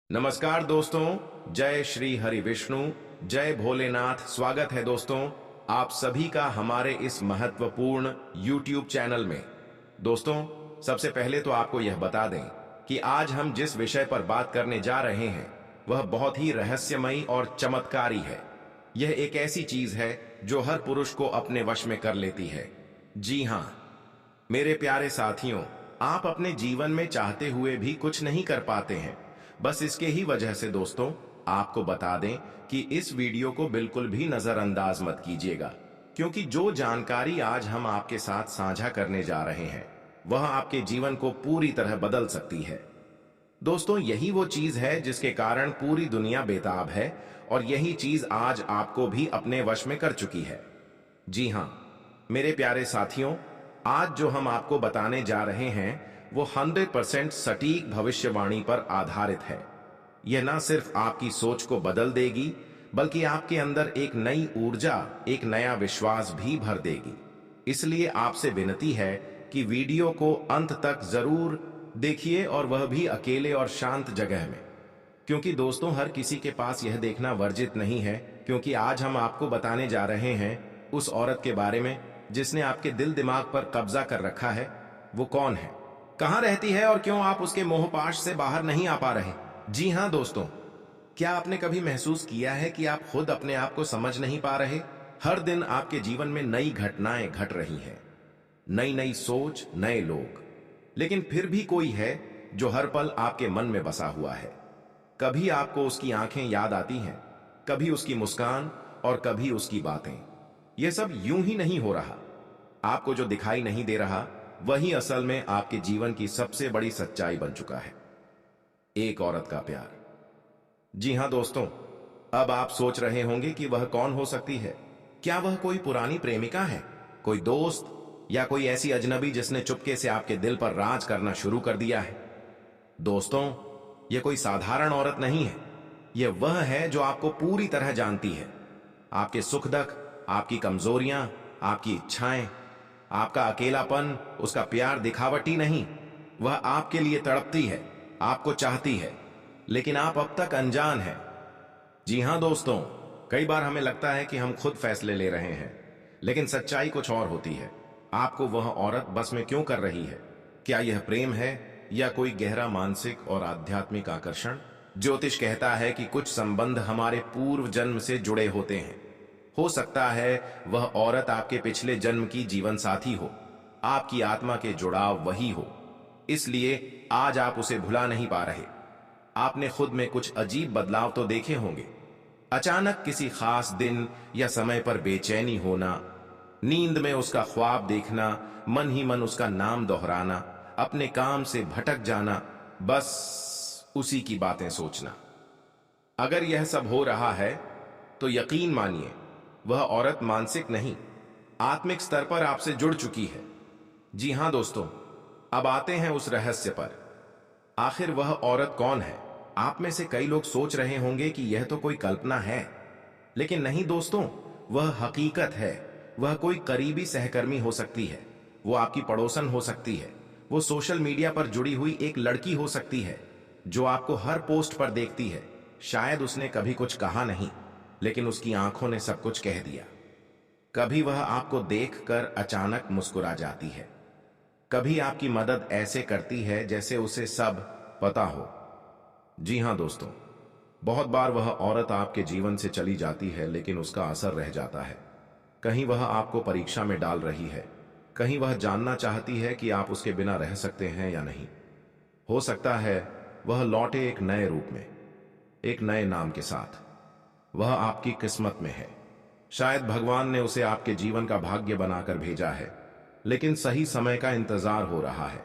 नमस्कार दोस्तों, जय श्री हरि विष्णु, जय भोलेनाथ। स्वागत है दोस्तों आप सभी का हमारे इस महत्वपूर्ण YouTube चैनल में। दोस्तों, सबसे पहले तो आपको यह बता दें कि आज हम जिस विषय पर बात करने जा रहे हैं वह बहुत ही रहस्यमयी और चमत्कारी है। यह एक ऐसी चीज है जो हर पुरुष को अपने वश में कर लेती है। जी हाँ मेरे प्यारे साथियों, आप अपने जीवन में चाहते हुए भी कुछ नहीं कर पाते हैं। बस इसके ही वजह से दोस्तों आपको बता दें कि इस वीडियो को बिल्कुल भी नजरअंदाज मत कीजिएगा, क्योंकि जो जानकारी आज हम आपके साथ साझा करने जा रहे हैं वह आपके जीवन को पूरी तरह बदल सकती है। दोस्तों, यही वो चीज है जिसके कारण पूरी दुनिया बेताब है और यही चीज आज आपको भी अपने वश में कर चुकी है। जी हाँ मेरे प्यारे साथियों, आज जो हम आपको बताने जा रहे हैं वो 100% सटीक भविष्यवाणी पर आधारित है। यह न सिर्फ आपकी सोच को बदल देगी बल्कि आपके अंदर एक नई ऊर्जा, एक नया विश्वास भी भर देगी। इसलिए आपसे विनती है कि वीडियो को अंत तक जरूर देखिए, और वह भी अकेले और शांत जगह में, क्योंकि दोस्तों हर किसी के पास यह देखना वर्जित नहीं है। क्योंकि आज हम आपको बताने जा रहे हैं उस औरत के बारे में जिसने आपके दिल दिमाग पर कब्जा कर रखा है। वो कौन है, कहां रहती है और क्यों आप उसके मोहपाश से बाहर नहीं आ पा रहे। जी हां दोस्तों, क्या आपने कभी महसूस किया है कि आप खुद अपने आप को समझ नहीं पा रहे। हर दिन आपके जीवन में नई घटनाएं घट रही हैं, नई नई सोच, नए लोग, लेकिन फिर भी कोई है जो हर पल आपके मन में बसा हुआ है। कभी आपको उसकी आंखें याद आती हैं, कभी उसकी मुस्कान और कभी उसकी बातें। यह सब यूं ही नहीं हो रहा। आपको जो दिखाई नहीं दे रहा वही असल में आपके जीवन की सबसे बड़ी सच्चाई बन चुका है। एक औरत का प्यार। जी हां दोस्तों, अब आप सोच रहे होंगे कि वह कौन हो सकती है। क्या वह कोई पुरानी प्रेमिका है, कोई दोस्त, या कोई ऐसी अजनबी जिसने चुपके से आपके दिल पर राज करना शुरू कर दिया है। दोस्तों, यह कोई साधारण औरत नहीं है। यह वह है जो आपको पूरी तरह जानती है। आपके सुख दुख, आपकी कमजोरियां, आपकी इच्छाएं, आपका अकेलापन। उसका प्यार दिखावटी नहीं, वह आपके लिए तड़पती है, आपको चाहती है, लेकिन आप अब तक अनजान हैं। जी हां दोस्तों, कई बार हमें लगता है कि हम खुद फैसले ले रहे हैं, लेकिन सच्चाई कुछ और होती है। आपको वह औरत बस में क्यों कर रही है? क्या यह प्रेम है या कोई गहरा मानसिक और आध्यात्मिक आकर्षण? ज्योतिष कहता है कि कुछ संबंध हमारे पूर्व जन्म से जुड़े होते हैं। हो सकता है वह औरत आपके पिछले जन्म की जीवन साथी हो, आपकी आत्मा के जुड़ाव वही हो। इसलिए आज आप उसे भुला नहीं पा रहे। आपने खुद में कुछ अजीब बदलाव तो देखे होंगे। अचानक किसी खास दिन या समय पर बेचैनी होना, नींद में उसका ख्वाब देखना, मन ही मन उसका नाम दोहराना, अपने काम से भटक जाना, बस उसी की बातें सोचना। अगर यह सब हो रहा है तो यकीन मानिए वह औरत मानसिक नहीं, आत्मिक स्तर पर आपसे जुड़ चुकी है। जी हां दोस्तों, अब आते हैं उस रहस्य पर। आखिर वह औरत कौन है? आप में से कई लोग सोच रहे होंगे कि यह तो कोई कल्पना है, लेकिन नहीं दोस्तों, वह हकीकत है। वह कोई करीबी सहकर्मी हो सकती है, वो आपकी पड़ोसन हो सकती है, वो सोशल मीडिया पर जुड़ी हुई एक लड़की हो सकती है जो आपको हर पोस्ट पर देखती है। शायद उसने कभी कुछ कहा नहीं, लेकिन उसकी आंखों ने सब कुछ कह दिया। कभी वह आपको देखकर अचानक मुस्कुरा जाती है, कभी आपकी मदद ऐसे करती है जैसे उसे सब पता हो। जी हां दोस्तों, बहुत बार वह औरत आपके जीवन से चली जाती है, लेकिन उसका असर रह जाता है। कहीं वह आपको परीक्षा में डाल रही है, कहीं वह जानना चाहती है कि आप उसके बिना रह सकते हैं या नहीं। हो सकता है वह लौटे एक नए रूप में, एक नए नाम के साथ। वह आपकी किस्मत में है। शायद भगवान ने उसे आपके जीवन का भाग्य बनाकर भेजा है, लेकिन सही समय का इंतजार हो रहा है।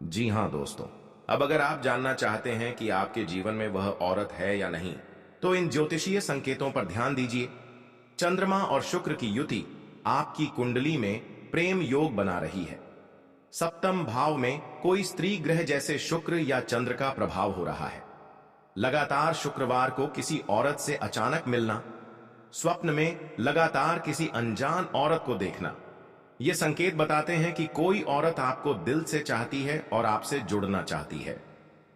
जी हां दोस्तों, अब अगर आप जानना चाहते हैं कि आपके जीवन में वह औरत है या नहीं, तो इन ज्योतिषीय संकेतों पर ध्यान दीजिए। चंद्रमा और शुक्र की युति आपकी कुंडली में प्रेम योग बना रही है। सप्तम भाव में कोई स्त्री ग्रह जैसे शुक्र या चंद्र का प्रभाव हो रहा है। लगातार शुक्रवार को किसी औरत से अचानक मिलना, स्वप्न में लगातार किसी अनजान औरत को देखना, ये संकेत बताते हैं कि कोई औरत आपको दिल से चाहती है और आपसे जुड़ना चाहती है।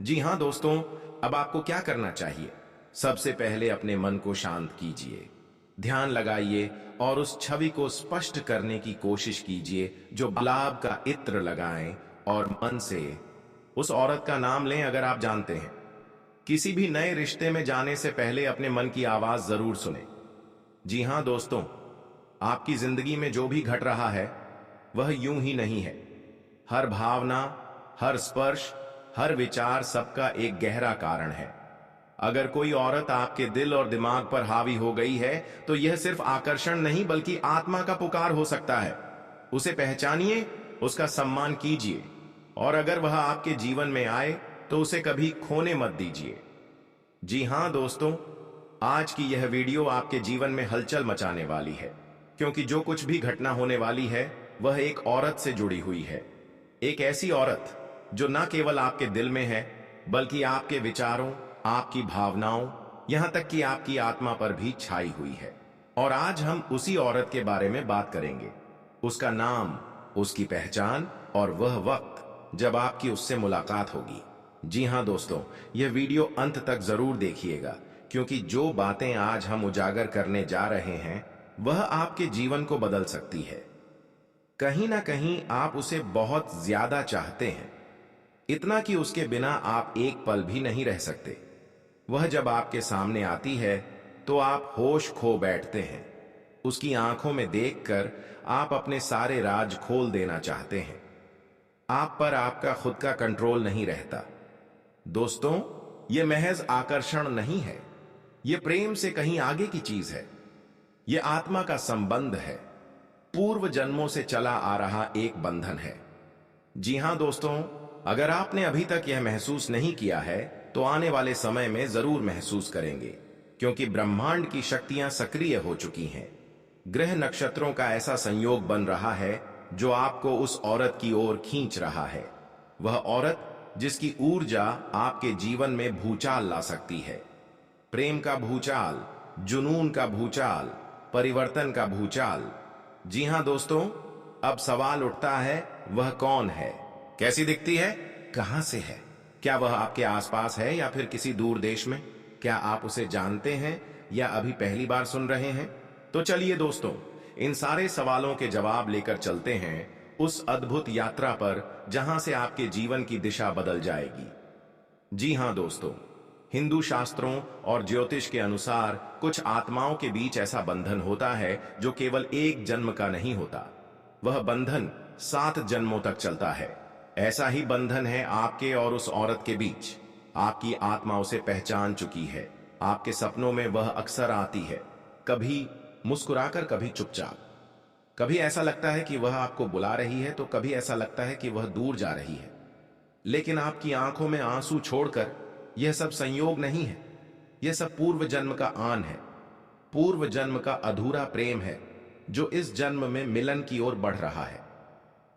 जी हां दोस्तों, अब आपको क्या करना चाहिए? सबसे पहले अपने मन को शांत कीजिए, ध्यान लगाइए और उस छवि को स्पष्ट करने की कोशिश कीजिए जो गुलाब का इत्र लगाएं और मन से उस औरत का नाम लें अगर आप जानते हैं। किसी भी नए रिश्ते में जाने से पहले अपने मन की आवाज जरूर सुने। जी हां दोस्तों, आपकी जिंदगी में जो भी घट रहा है वह यूं ही नहीं है। हर भावना, हर स्पर्श, हर विचार सबका एक गहरा कारण है। अगर कोई औरत आपके दिल और दिमाग पर हावी हो गई है तो यह सिर्फ आकर्षण नहीं बल्कि आत्मा का पुकार हो सकता है। उसे पहचानिए, उसका सम्मान कीजिए और अगर वह आपके जीवन में आए तो उसे कभी खोने मत दीजिए। जी हां दोस्तों, आज की यह वीडियो आपके जीवन में हलचल मचाने वाली है, क्योंकि जो कुछ भी घटना होने वाली है वह एक औरत से जुड़ी हुई है। एक ऐसी औरत जो न केवल आपके दिल में है बल्कि आपके विचारों, आपकी भावनाओं, यहां तक कि आपकी आत्मा पर भी छाई हुई है। और आज हम उसी औरत के बारे में बात करेंगे, उसका नाम, उसकी पहचान और वह वक्त जब आपकी उससे मुलाकात होगी। जी हां दोस्तों, यह वीडियो अंत तक जरूर देखिएगा, क्योंकि जो बातें आज हम उजागर करने जा रहे हैं वह आपके जीवन को बदल सकती है। कहीं ना कहीं आप उसे बहुत ज्यादा चाहते हैं, इतना कि उसके बिना आप एक पल भी नहीं रह सकते। वह जब आपके सामने आती है तो आप होश खो बैठते हैं। उसकी आंखों में देखकर आप अपने सारे राज खोल देना चाहते हैं। आप पर आपका खुद का कंट्रोल नहीं रहता। दोस्तों, यह महज आकर्षण नहीं है, यह प्रेम से कहीं आगे की चीज है। यह आत्मा का संबंध है, पूर्व जन्मों से चला आ रहा एक बंधन है। जी हां दोस्तों, अगर आपने अभी तक यह महसूस नहीं किया है तो आने वाले समय में जरूर महसूस करेंगे, क्योंकि ब्रह्मांड की शक्तियां सक्रिय हो चुकी हैं। ग्रह नक्षत्रों का ऐसा संयोग बन रहा है जो आपको उस औरत की ओर खींच रहा है। वह औरत जिसकी ऊर्जा आपके जीवन में भूचाल ला सकती है। प्रेम का भूचाल, जुनून का भूचाल, परिवर्तन का भूचाल। जी हां दोस्तों, अब सवाल उठता है, वह कौन है, कैसी दिखती है, कहां से है? क्या वह आपके आसपास है या फिर किसी दूर देश में? क्या आप उसे जानते हैं या अभी पहली बार सुन रहे हैं? तो चलिए दोस्तों, इन सारे सवालों के जवाब लेकर चलते हैं उस अद्भुत यात्रा पर जहां से आपके जीवन की दिशा बदल जाएगी। जी हां दोस्तों, हिंदू शास्त्रों और ज्योतिष के अनुसार कुछ आत्माओं के बीच ऐसा बंधन होता है जो केवल एक जन्म का नहीं होता। वह बंधन 7 जन्मों तक चलता है। ऐसा ही बंधन है आपके और उस औरत के बीच। आपकी आत्मा उसे पहचान चुकी है। आपके सपनों में वह अक्सर आती है, कभी मुस्कुराकर, कभी चुपचाप। कभी ऐसा लगता है कि वह आपको बुला रही है तो कभी ऐसा लगता है कि वह दूर जा रही है। लेकिन आपकी आंखों में आंसू छोड़कर यह सब संयोग नहीं है, यह सब पूर्व जन्म का आन है। पूर्व जन्म का अधूरा प्रेम है जो इस जन्म में मिलन की ओर बढ़ रहा है।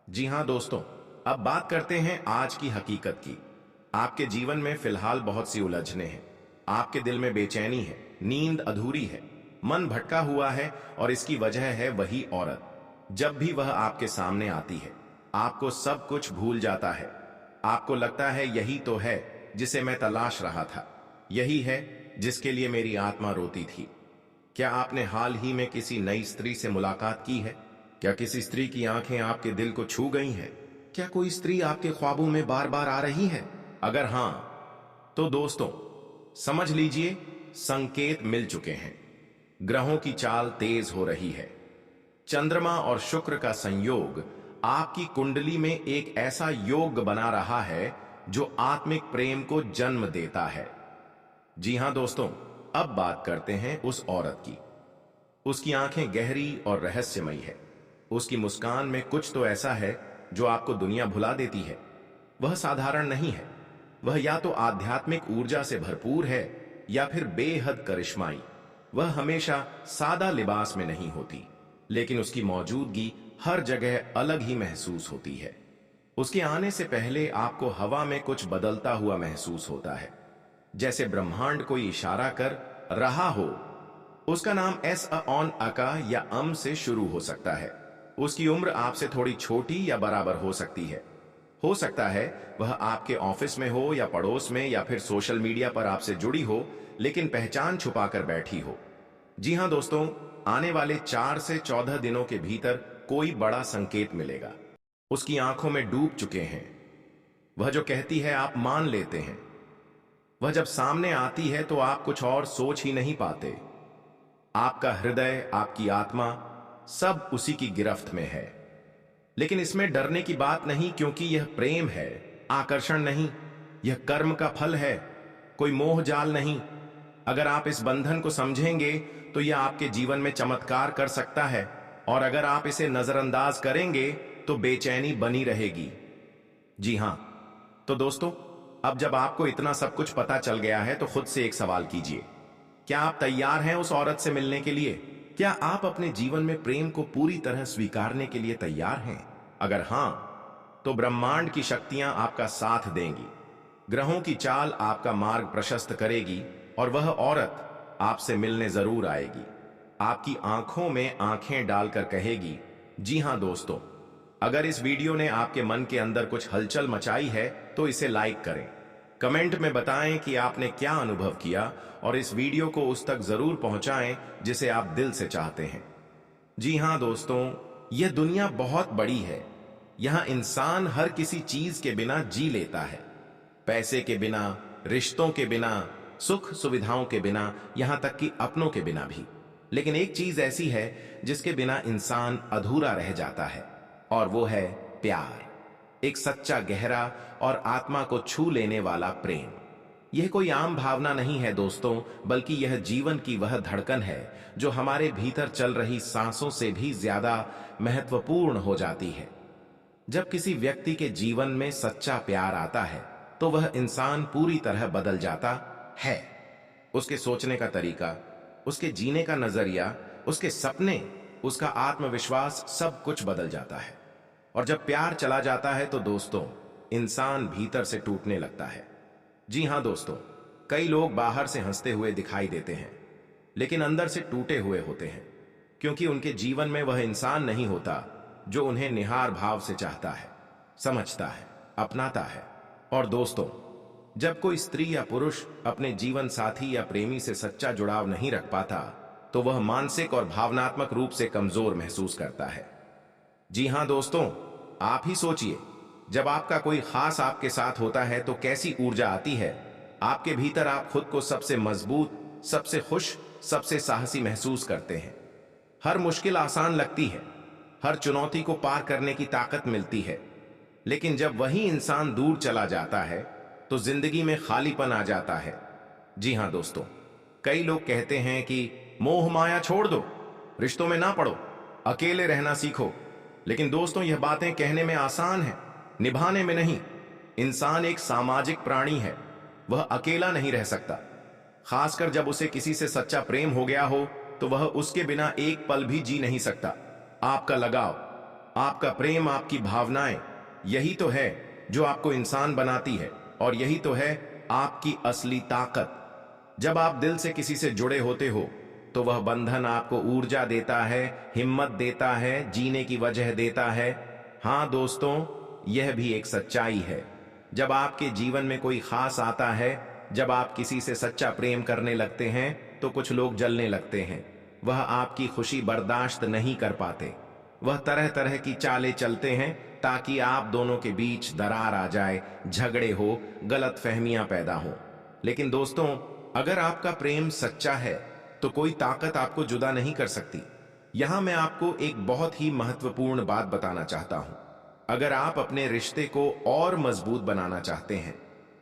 जी हां दोस्तों, अब बात करते हैं आज की हकीकत की। आपके जीवन में फिलहाल बहुत सी उलझने हैं। आपके दिल में बेचैनी है, नींद अधूरी है, मन भटका हुआ है और इसकी वजह है वही औरत। जब भी वह आपके सामने आती है आपको सब कुछ भूल जाता है। आपको लगता है यही तो है जिसे मैं तलाश रहा था, यही है जिसके लिए मेरी आत्मा रोती थी। क्या आपने हाल ही में किसी नई स्त्री से मुलाकात की है? क्या किसी स्त्री की आंखें आपके दिल को छू गई हैं? क्या कोई स्त्री आपके ख्वाबों में बार बार आ रही है? अगर हां, तो दोस्तों समझ लीजिए, संकेत मिल चुके हैं। ग्रहों की चाल तेज हो रही है। चंद्रमा और शुक्र का संयोग आपकी कुंडली में एक ऐसा योग बना रहा है जो आत्मिक प्रेम को जन्म देता है। जी हां दोस्तों, अब बात करते हैं उस औरत की। उसकी आंखें गहरी और रहस्यमयी है। उसकी मुस्कान में कुछ तो ऐसा है जो आपको दुनिया भुला देती है। वह साधारण नहीं है, वह या तो आध्यात्मिक ऊर्जा से भरपूर है या फिर बेहद करिश्माई। वह हमेशा सादा लिबास में नहीं होती, लेकिन उसकी मौजूदगी हर जगह अलग ही महसूस होती है। उसके आने से पहले आपको हवा में कुछ बदलता हुआ महसूस होता है, जैसे ब्रह्मांड कोई इशारा कर रहा हो। उसका नाम एस अ ऑन अका या अम से शुरू हो सकता है। उसकी उम्र आपसे थोड़ी छोटी या बराबर हो सकती है। हो सकता है वह आपके ऑफिस में हो या पड़ोस में या फिर सोशल मीडिया पर आपसे जुड़ी हो, लेकिन पहचान छुपाकर बैठी हो। जी हां दोस्तों, आने वाले 4 से 14 दिनों के भीतर कोई बड़ा संकेत मिलेगा। उसकी आंखों में डूब चुके हैं। वह जो कहती है आप मान लेते हैं। वह जब सामने आती है तो आप कुछ और सोच ही नहीं पाते। आपका हृदय, आपकी आत्मा, सब उसी की गिरफ्त में है। लेकिन इसमें डरने की बात नहीं, क्योंकि यह प्रेम है, आकर्षण नहीं। यह कर्म का फल है, कोई मोह जाल नहीं। अगर आप इस बंधन को समझेंगे तो यह आपके जीवन में चमत्कार कर सकता है, और अगर आप इसे नजरअंदाज करेंगे तो बेचैनी बनी रहेगी। जी हां, तो दोस्तों, अब जब आपको इतना सब कुछ पता चल गया है तो खुद से एक सवाल कीजिए। क्या आप तैयार हैं उस औरत से मिलने के लिए? क्या आप अपने जीवन में प्रेम को पूरी तरह स्वीकारने के लिए तैयार हैं? अगर हां, तो ब्रह्मांड की शक्तियां आपका साथ देंगी। ग्रहों की चाल आपका मार्ग प्रशस्त करेगी, और वह औरत आपसे मिलने जरूर आएगी। आपकी आंखों में आंखें डालकर कहेगी, जी हां दोस्तों। अगर इस वीडियो ने आपके मन के अंदर कुछ हलचल मचाई है तो इसे लाइक करें। कमेंट में बताएं कि आपने क्या अनुभव किया, और इस वीडियो को उस तक जरूर पहुंचाएं जिसे आप दिल से चाहते हैं। जी हां दोस्तों, यह दुनिया बहुत बड़ी है। यहां इंसान हर किसी चीज के बिना जी लेता है। पैसे के बिना, रिश्तों के बिना, सुख सुविधाओं के बिना, यहां तक कि अपनों के बिना भी। लेकिन एक चीज ऐसी है जिसके बिना इंसान अधूरा रह जाता है, और वो है प्यार। एक सच्चा, गहरा और आत्मा को छू लेने वाला प्रेम। यह कोई आम भावना नहीं है दोस्तों, बल्कि यह जीवन की वह धड़कन है जो हमारे भीतर चल रही सांसों से भी ज्यादा महत्वपूर्ण हो जाती है। जब किसी व्यक्ति के जीवन में सच्चा प्यार आता है तो वह इंसान पूरी तरह बदल जाता है। उसके सोचने का तरीका, उसके जीने का नजरिया, उसके सपने, उसका आत्मविश्वास, सब कुछ बदल जाता है। और जब प्यार चला जाता है तो दोस्तों, इंसान भीतर से टूटने लगता है। जी हां दोस्तों, कई लोग बाहर से हंसते हुए दिखाई देते हैं, लेकिन अंदर से टूटे हुए होते हैं, क्योंकि उनके जीवन में वह इंसान नहीं होता जो उन्हें निहार भाव से चाहता है, समझता है, अपनाता है। और दोस्तों, जब कोई स्त्री या पुरुष अपने जीवन साथी या प्रेमी से सच्चा जुड़ाव नहीं रख पाता तो वह मानसिक और भावनात्मक रूप से कमजोर महसूस करता है। जी हां दोस्तों, आप ही सोचिए, जब आपका कोई खास आपके साथ होता है तो कैसी ऊर्जा आती है आपके भीतर। आप खुद को सबसे मजबूत, सबसे खुश, सबसे साहसी महसूस करते हैं। हर मुश्किल आसान लगती है, हर चुनौती को पार करने की ताकत मिलती है। लेकिन जब वही इंसान दूर चला जाता है तो जिंदगी में खालीपन आ जाता है। जी हां दोस्तों, कई लोग कहते हैं कि मोह माया छोड़ दो, रिश्तों में ना पड़ो, अकेले रहना सीखो। लेकिन दोस्तों, यह बातें कहने में आसान है, निभाने में नहीं। इंसान एक सामाजिक प्राणी है, वह अकेला नहीं रह सकता। खासकर जब उसे किसी से सच्चा प्रेम हो गया हो तो वह उसके बिना एक पल भी जी नहीं सकता। आपका लगाव, आपका प्रेम, आपकी भावनाएं, यही तो है जो आपको इंसान बनाती है, और यही तो है आपकी असली ताकत। जब आप दिल से किसी से जुड़े होते हो तो वह बंधन आपको ऊर्जा देता है, हिम्मत देता है, जीने की वजह देता है। हां दोस्तों, यह भी एक सच्चाई है। जब आपके जीवन में कोई खास आता है, जब आप किसी से सच्चा प्रेम करने लगते हैं तो कुछ लोग जलने लगते हैं। वह आपकी खुशी बर्दाश्त नहीं कर पाते। वह तरह तरह की चालें चलते हैं ताकि आप दोनों के बीच दरार आ जाए, झगड़े हो, गलत फहमियां पैदा हो। लेकिन दोस्तों, अगर आपका प्रेम सच्चा है तो कोई ताकत आपको जुदा नहीं कर सकती। यहां मैं आपको एक बहुत ही महत्वपूर्ण बात बताना चाहता हूं। अगर आप अपने रिश्ते को और मजबूत बनाना चाहते हैं,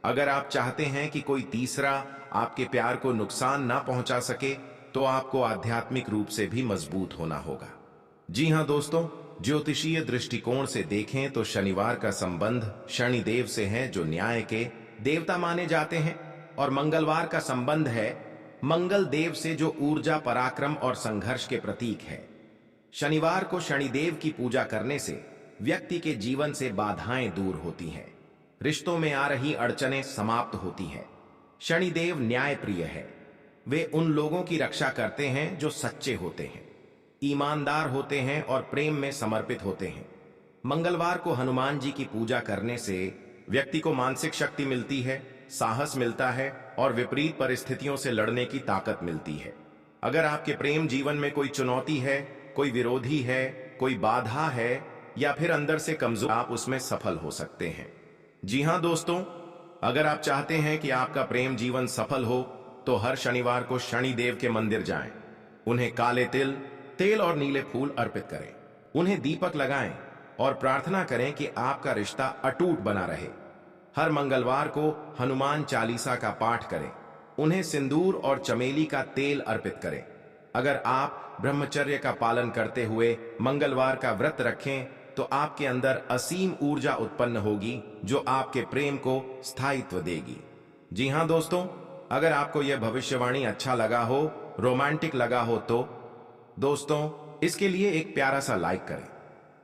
अगर आप चाहते हैं कि कोई तीसरा आपके प्यार को नुकसान ना पहुंचा सके, तो आपको आध्यात्मिक रूप से भी मजबूत होना होगा। जी हां दोस्तों, ज्योतिषीय दृष्टिकोण से देखें तो शनिवार का संबंध शनिदेव से है जो न्याय के देवता माने जाते हैं, और मंगलवार का संबंध है मंगल देव से जो ऊर्जा, पराक्रम और संघर्ष के प्रतीक है। शनिवार को शनिदेव की पूजा करने से व्यक्ति के जीवन से बाधाएं दूर होती हैं, रिश्तों में आ रही अड़चनें समाप्त होती हैं। शनिदेव न्याय प्रिय है। वे उन लोगों की रक्षा करते हैं जो सच्चे होते हैं, ईमानदार होते हैं और प्रेम में समर्पित होते हैं। मंगलवार को हनुमान जी की पूजा करने से व्यक्ति को मानसिक शक्ति मिलती है, साहस मिलता है और विपरीत परिस्थितियों से लड़ने की ताकत मिलती है। अगर आपके प्रेम जीवन में कोई चुनौती है, कोई विरोधी है, कोई बाधा है या फिर अंदर से कमजोर, आप उसमें सफल हो सकते हैं। जी हां दोस्तों, अगर आप चाहते हैं कि आपका प्रेम जीवन सफल हो तो हर शनिवार को शनिदेव के मंदिर जाएं। उन्हें काले तिल, तेल और नीले फूल अर्पित करें। उन्हें दीपक लगाएं और प्रार्थना करें कि आपका रिश्ता अटूट बना रहे। हर मंगलवार को हनुमान चालीसा का पाठ करें। उन्हें सिंदूर और चमेली का तेल अर्पित करें। अगर आप ब्रह्मचर्य का पालन करते हुए मंगलवार का व्रत रखें तो आपके अंदर असीम ऊर्जा उत्पन्न होगी जो आपके प्रेम को स्थायित्व देगी। जी हां दोस्तों, अगर आपको यह भविष्यवाणी अच्छा लगा हो, रोमांटिक लगा हो तो दोस्तों इसके लिए एक प्यारा सा लाइक करें,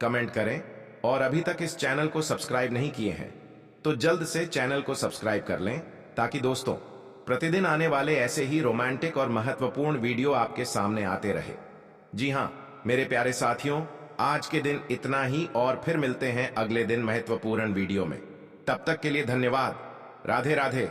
कमेंट करें और अभी तक इस चैनल को सब्सक्राइब नहीं किए हैं तो जल्द से चैनल को सब्सक्राइब कर लें ताकि दोस्तों प्रतिदिन आने वाले ऐसे ही रोमांटिक और महत्वपूर्ण वीडियो आपके सामने आते रहे। जी हां मेरे प्यारे साथियों, आज के दिन इतना ही और फिर मिलते हैं अगले दिन महत्वपूर्ण वीडियो में। तब तक के लिए धन्यवाद। राधे राधे।